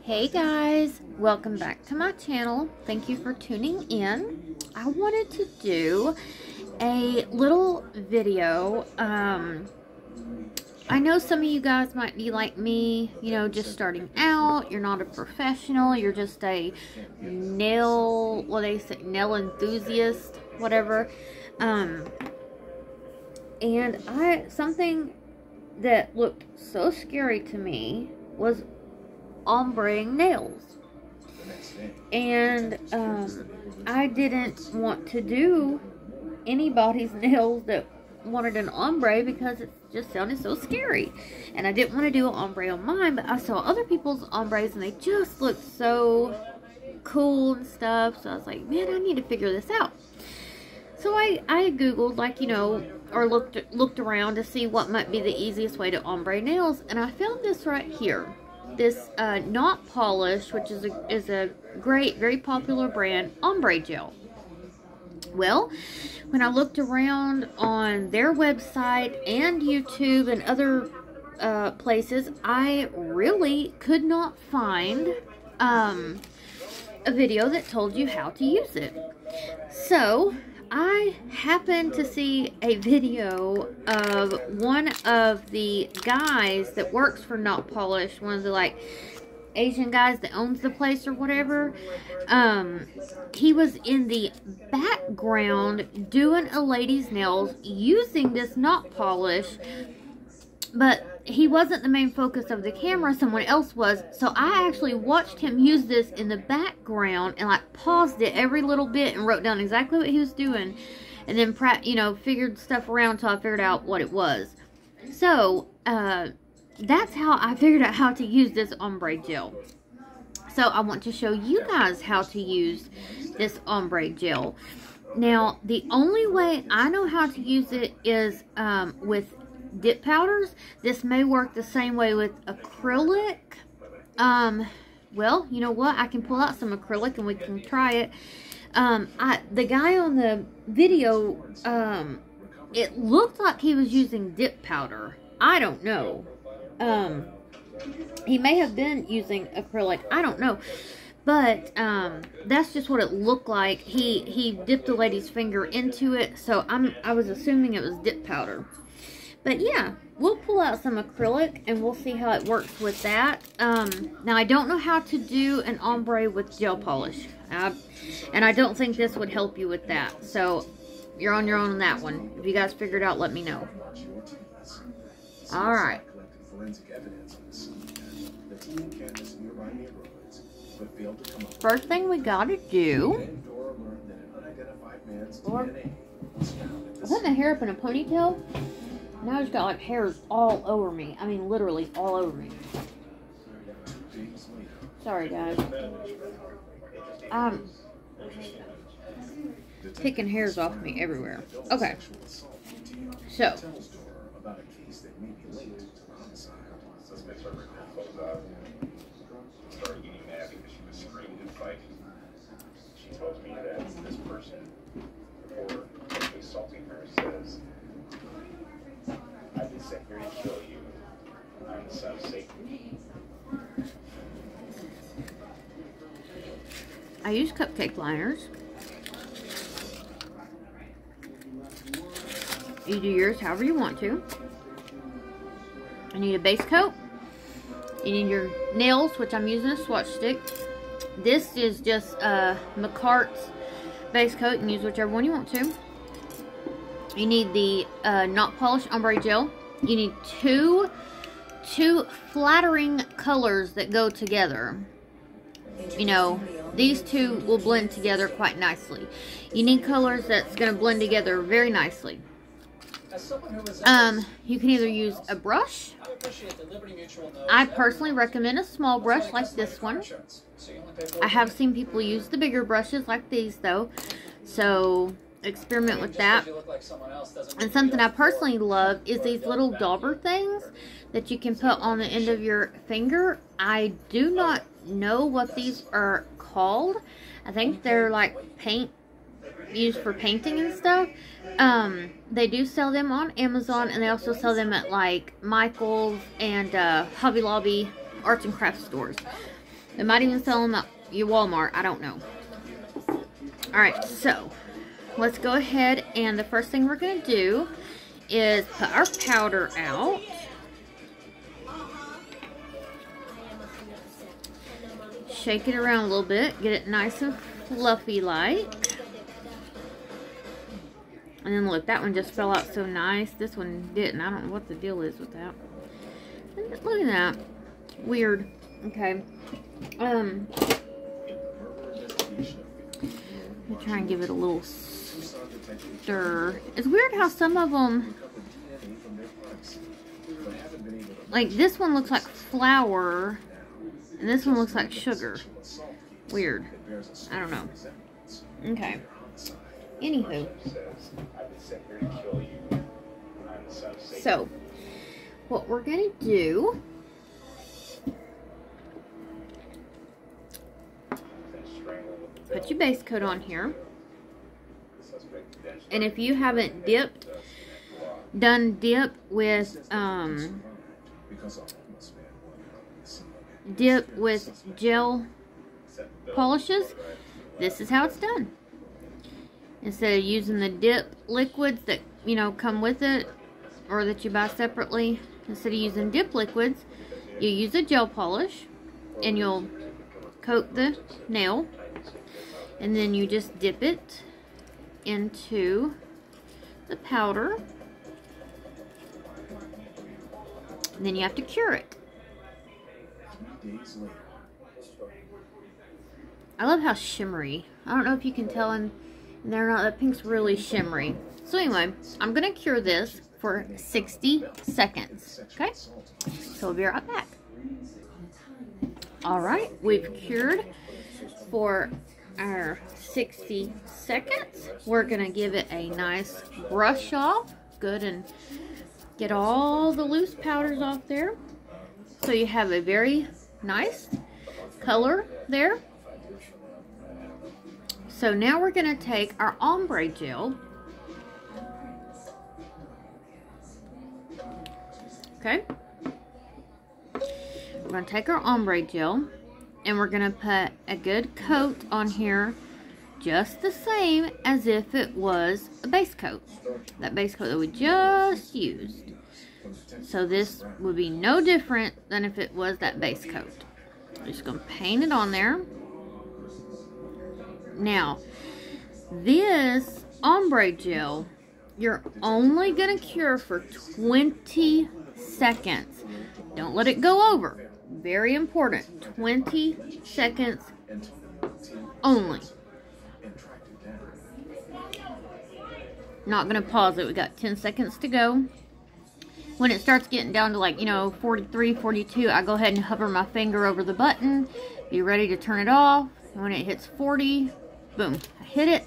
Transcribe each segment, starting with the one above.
Hey guys, welcome back to my channel. Thank you for tuning in. I wanted to do a little video. I know some of you guys might be like me, you know, just starting out. You're not a professional. You're just a nail, what they say, nail enthusiast, whatever. And something that looked so scary to me was ombreing nails. And I didn't want to do anybody's nails that wanted an ombre because it just sounded so scary. And I didn't want to do an ombre on mine, but I saw other people's ombres and they just looked so cool and stuff. So I was like, man, I need to figure this out. So I Googled, like, you know, or looked around to see what might be the easiest way to ombre nails. And I found this right here. This Not Polish, which is a great, very popular brand, Ombre Gel. Well, when I looked around on their website and YouTube and other places, I really could not find a video that told you how to use it. So I happened to see a video of one of the guys that works for Not Polish, one of the like Asian guys that owns the place or whatever. He was in the background doing a lady's nails using this Not Polish, but he wasn't the main focus of the camera, someone else was. So I actually watched him use this in the background and like paused it every little bit and wrote down exactly what he was doing, and then figured stuff around until I figured out what it was. So that's how I figured out how to use this ombre gel. So I want to show you guys how to use this ombre gel. Now, the only way I know how to use it is with dip powders. This may work the same way with acrylic. Well, you know what? I can pull out some acrylic and we can try it. The guy on the video, it looked like he was using dip powder. I don't know. He may have been using acrylic. I don't know. But that's just what it looked like. He dipped the lady's finger into it, so I was assuming it was dip powder. But yeah, we'll pull out some acrylic and we'll see how it works with that. Now, I don't know how to do an ombre with gel polish. And I don't think this would help you with that. So, you're on your own on that one. If you guys figure it out, let me know. Alright. First thing we gotta do... I put my hair up in a ponytail. Now I just got like hairs all over me. I mean, literally all over me. Sorry, guys. Picking hairs off me everywhere. Okay. So. She told me that this person, for assaulting her, says, I've been sent here to kill you. I'm the son of Satan. I use cupcake liners. You do yours however you want to. I need a base coat. You need your nails, which I'm using a swatch stick. This is just McCart's base coat. You can use whichever one you want to. You need the Not Polish Ombre Gel. You need two flattering colors that go together. You know, these two will blend together quite nicely. You need colors that's going to blend together very nicely. You can either use a brush. I personally recommend a small brush like this one. I have seen people use the bigger brushes like these though. So experiment with that. And something I personally love is these little dauber things that you can put on the end of your finger. I do not know what these are called. I think they're like paint, used for painting and stuff. They do sell them on Amazon, and they also sell them at like Michael's and Hobby Lobby arts and crafts stores. They might even sell them at your Walmart. I don't know. Alright, so let's go ahead, and the first thing we're going to do is put our powder out. Shake it around a little bit. Get it nice and fluffy like. And then look, that one just fell out so nice. This one didn't. I don't know what the deal is with that. Look at that. Weird. Okay. Let me try and give it a little stir. It's weird how some of them, like this one looks like flour, and this one looks like sugar. Weird. I don't know. Okay. Anywho. So, what we're going to do, put your base coat on here. And if you haven't done dip with gel polishes, this is how it's done. Instead of using the dip liquids that, you know, come with it, or that you buy separately, instead of using dip liquids, you use a gel polish, and you'll coat the nail, and then you just dip it into the powder, and then you have to cure it. I love how shimmery. I don't know if you can tell in there or not. That pink's really shimmery. So anyway, I'm going to cure this for 60 seconds. Okay? So we'll be right back. Alright, we've cured for our 60 seconds. We're going to give it a nice brush off. Good, and get all the loose powders off there. So you have a very nice color there. So now we're going to take our ombre gel. Okay. We're going to take our ombre gel, and we're going to put a good coat on here, just the same as if it was a base coat. That base coat that we just used. So this would be no different than if it was that base coat. I'm just going to paint it on there. Now, this ombre gel, you're only going to cure for 20 seconds. Don't let it go over. Very important. 20 seconds only. Not going to pause it. We got 10 seconds to go. When it starts getting down to, like, you know, 43, 42, I go ahead and hover my finger over the button. Be ready to turn it off. And when it hits 40, boom, I hit it.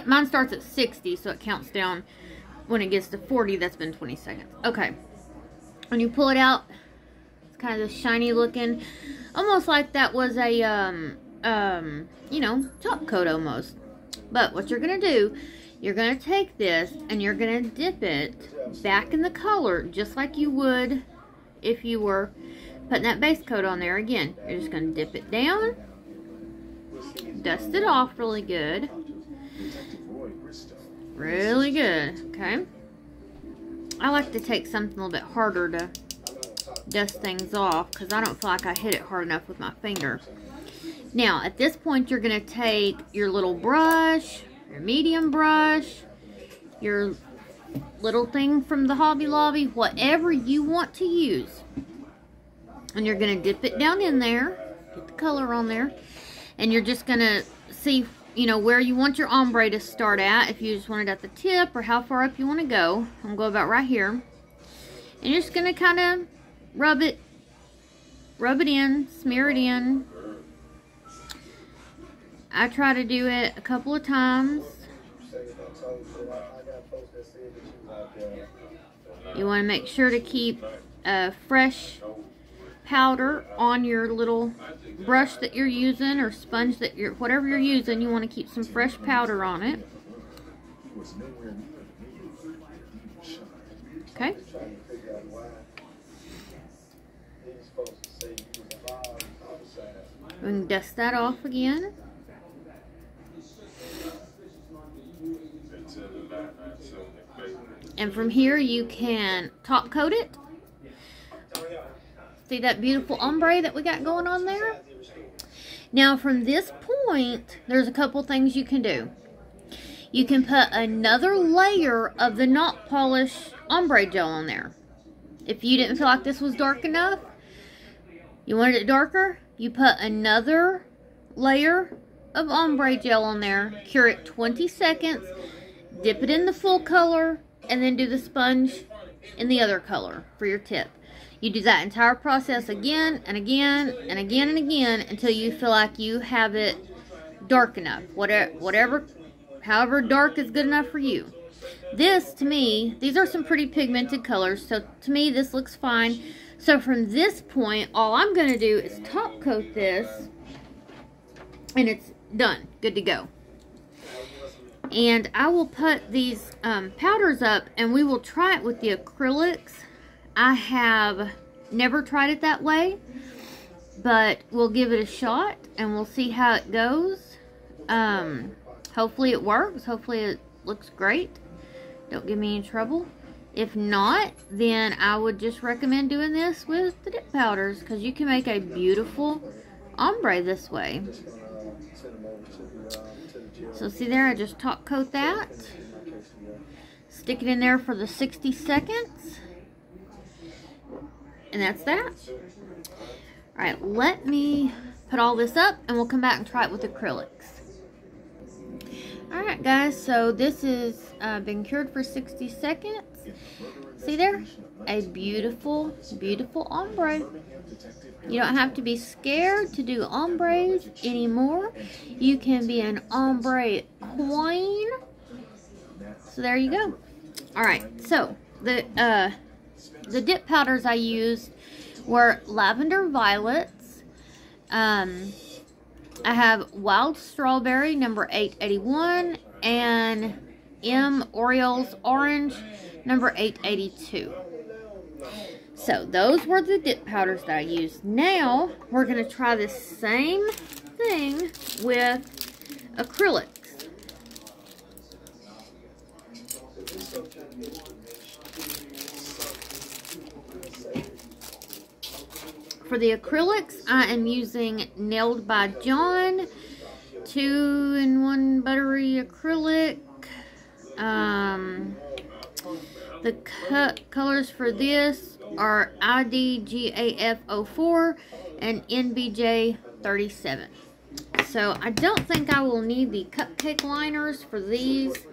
Mine starts at 60, so it counts down. When it gets to 40, that's been 20 seconds. Okay. When you pull it out, it's kind of shiny looking. Almost like that was a, you know, top coat almost. But what you're going to do, you're going to take this and you're going to dip it back in the color just like you would if you were putting that base coat on there. Again, you're just going to dip it down, dust it off really good. Really good, okay? I like to take something a little bit harder to dust things off because I don't feel like I hit it hard enough with my finger. Now, at this point, you're going to take your little brush, your medium brush, your little thing from the Hobby Lobby, whatever you want to use. And you're going to dip it down in there, get the color on there, and you're just going to see, you know, where you want your ombre to start at. If you just want it at the tip or how far up you want to go. I'm going to go about right here. And you're just going to kind of rub it in, smear it in. I try to do it a couple of times. You want to make sure to keep a fresh powder on your little brush that you're using, or sponge that you're, whatever you're using, you want to keep some fresh powder on it. Okay. We can dust that off again. And from here you can top coat it. See that beautiful ombre that we got going on there? Now from this point, there's a couple things you can do. You can put another layer of the Not Polish Ombre Gel on there. If you didn't feel like this was dark enough, you wanted it darker, you put another layer of ombre gel on there, cure it 20 seconds, dip it in the full color, and then do the sponge in the other color for your tip. You do that entire process again and again and again and again until you feel like you have it dark enough. However dark is good enough for you. This, to me, these are some pretty pigmented colors, so to me this looks fine. So from this point, all I'm going to do is top coat this, and it's done. Good to go. And I will put these powders up, and we will try it with the acrylics. I have never tried it that way, but we'll give it a shot, and we'll see how it goes. Hopefully it works. Hopefully it looks great. Don't get me in trouble. If not, then I would just recommend doing this with the dip powders, because you can make a beautiful ombre this way. So see there, I just top coat that. Stick it in there for the 60 seconds. And that's that. Alright, let me put all this up and we'll come back and try it with acrylics. Alright guys, so this has been cured for 60 seconds. See there? A beautiful, beautiful ombre. You don't have to be scared to do ombres anymore. You can be an ombre queen. So there you go. Alright, so the dip powders I used were lavender violets. I have wild strawberry number 881 and M Orioles orange number 882. So those were the dip powders that I used. Now we're going to try the same thing with acrylics. For the acrylics, I am using Nailed by John 2-in-1 buttery acrylic. The colors for this are IDGAF04 and NBJ37. So I don't think I will need the cupcake liners for these.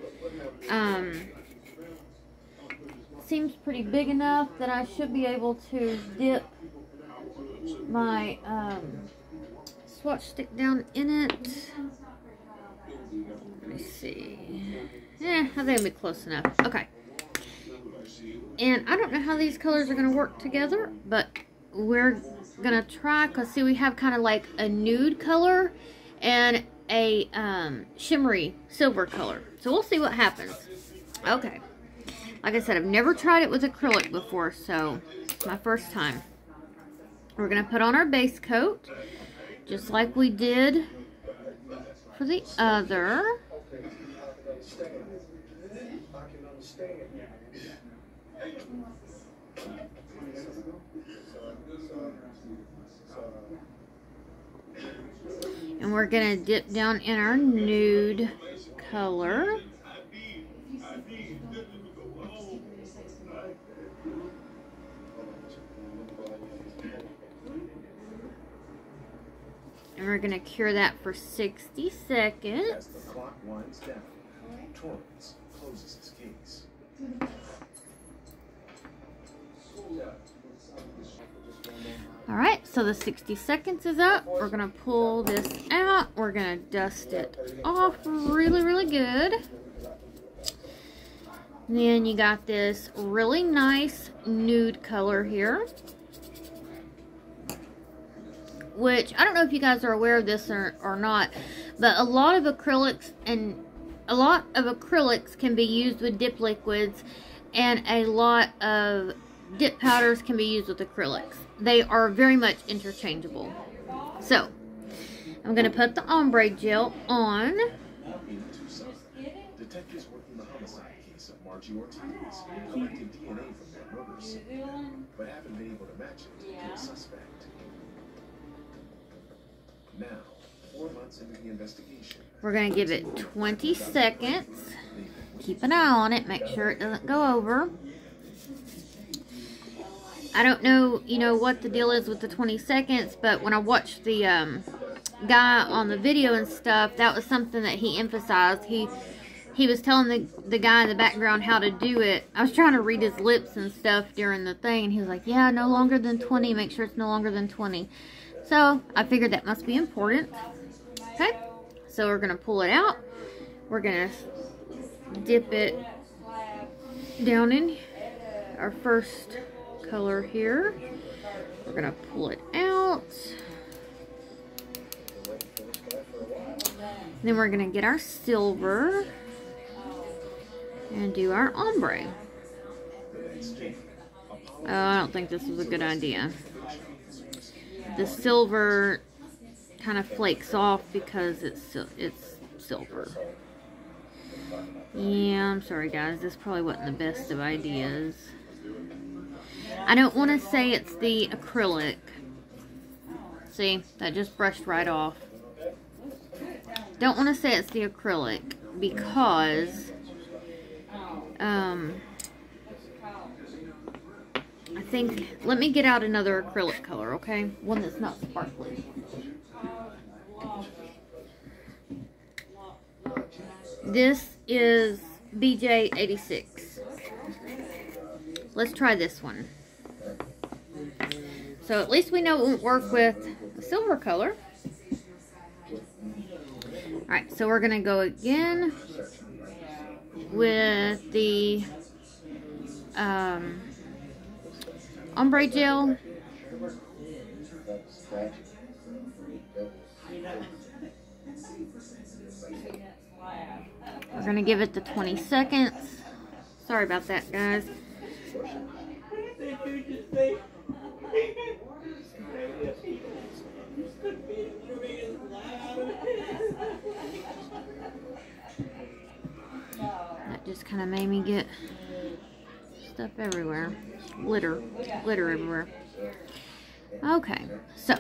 Seems pretty big enough that I should be able to dip my swatch stick down in it. Let me see. I think it'll be close enough. Okay. And I don't know how these colors are going to work together, but we're going to try, because see, we have kind of like a nude color and a shimmery silver color. So we'll see what happens. Okay. Like I said, I've never tried it with acrylic before, so it's my first time. We're going to put on our base coat, just like we did for the other. And we're going to dip down in our nude color. And we're going to cure that for 60 seconds. As the clock winds down, Torrance closes his case. Alright, so the 60 seconds is up. We're going to pull this out. We're going to dust it off really, really good. And then you got this really nice nude color here. Which, I don't know if you guys are aware of this or not, but a lot of acrylics can be used with dip liquids, and a lot of dip powders can be used with acrylics. They are very much interchangeable. So, I'm going to put the ombre gel on. Detectives working the homicide case of Margie Ortiz collected DNA from their murders, but haven't been able to match it to a suspect. Now, 4 months into the investigation, We're going to give it 20 seconds. Keep an eye on it. Make sure it doesn't go over. I don't know, what the deal is with the 20 seconds, but when I watched the guy on the video and stuff, that was something that he emphasized. He was telling the guy in the background how to do it. I was trying to read his lips and stuff during the thing, and he was like, yeah, no longer than 20. Make sure it's no longer than 20. So, I figured that must be important. Okay, so we're going to pull it out. We're going to dip it down in our first color here. We're going to pull it out. Then we're going to get our silver and do our ombre. Oh, I don't think this was a good idea. The silver kind of flakes off because it's silver. Yeah, I'm sorry guys, this probably wasn't the best of ideas. I don't want to say it's the acrylic. See, that just brushed right off. Don't want to say it's the acrylic because I think, let me get out another acrylic color, okay? One that's not sparkly. This is BJ 86. Let's try this one. So at least we know it won't work with a silver color. Alright, so we're going to go again with the ombre gel. We're going to give it the 20 seconds. Sorry about that, guys. That just kind of made me get stuff everywhere. Glitter everywhere. Okay, so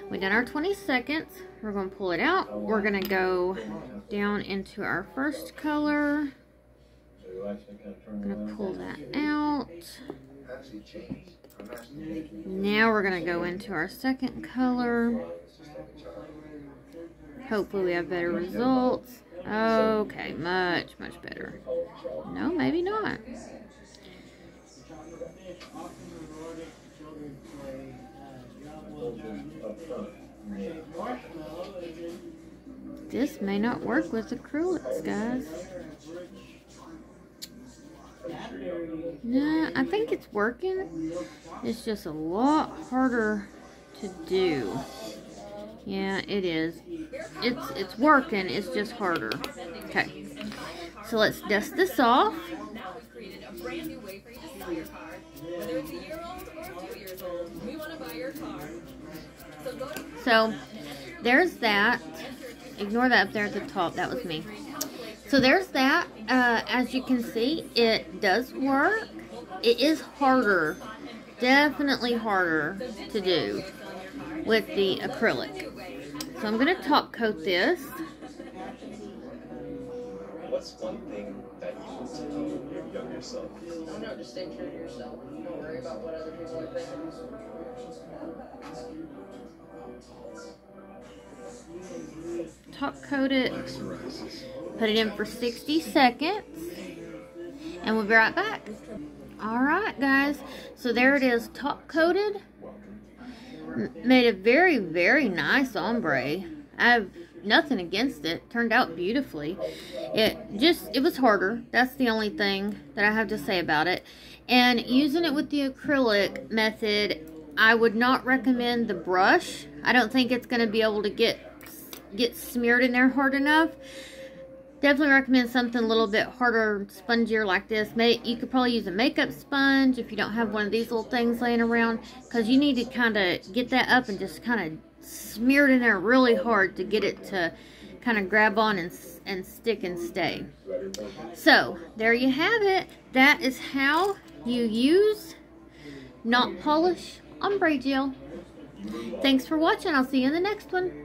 we done our 20 seconds. We're going to pull it out. We're going to go down into our first color. I'm going to pull that out. Now we're going to go into our second color. Hopefully we have better results. Okay, much better. No, maybe not. This may not work with acrylics, guys. Nah, I think it's working. It's just a lot harder to do. Yeah, it is. It's working. It's just harder. Okay. So let's dust this off. So there's that. Ignore that up there at the top. That was me. So there's that. As you can see, it does work. It is harder. Definitely harder to do with the acrylic. So I'm going to top coat this. What's one thing that you would tell your younger self? I don't know, just stay true to yourself. Don't worry about what other people are thinking. Top coat it. Put it in for 60 seconds. And we'll be right back. Alright guys, so there it is, top coated. Made a very, very nice ombre. I have nothing against it. Turned out beautifully. It was harder. That's the only thing that I have to say about it. And using it with the acrylic method, I would not recommend the brush. I don't think it's going to be able to get smeared in there hard enough. Definitely recommend something a little bit harder, spongier like this. You could probably use a makeup sponge if you don't have one of these little things laying around, because you need to kind of get that up and just kind of smear it in there really hard to get it to kind of grab on and stick and stay. So there you have it. That is how you use Not Polish Ombre Gel. Thanks for watching. I'll see you in the next one.